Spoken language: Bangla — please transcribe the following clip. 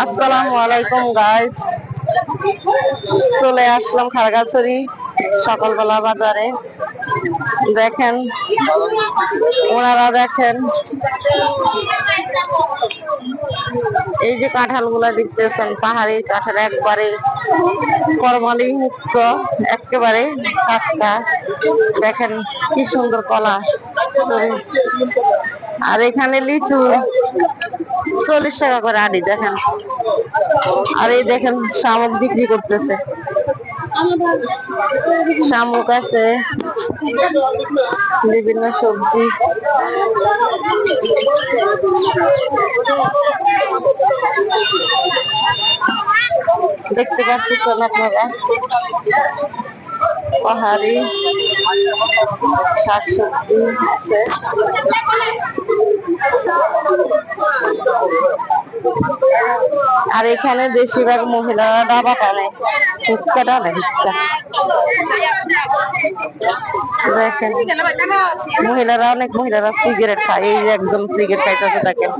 আসসালামু আলাইকুম গাইস, চলে আসলাম খাগড়াছড়ি সকালবেলা বাজারে। দেখেন ওনারা, দেখেন এই যে কাঁঠাল গুলা দেখতেছেন, পাহাড়ি কাঁঠাল, একবারে ফরমালিন মুক্ত, একেবারে টাটকা। দেখেন কি সুন্দর কলা। আর এখানে লিচু 40 টাকা করে আড়ি, দেখেন। আর এই দেখেন শামুক বিক্রি করতেছে, শামুক আছে, বিভিন্ন সবজি। দেখতে পাচ্ছেন আপনারা পাহাড়ি শাকসবজি আছে। আর এখানে বেশিরভাগ মহিলারা ডাবা টানে, হুক্কা টানে, হুক্কা। দেখেন মহিলারা, অনেক মহিলারা সিগারেট খায়। এই যে একজন সিগারেট খাইতেছে, দেখেন।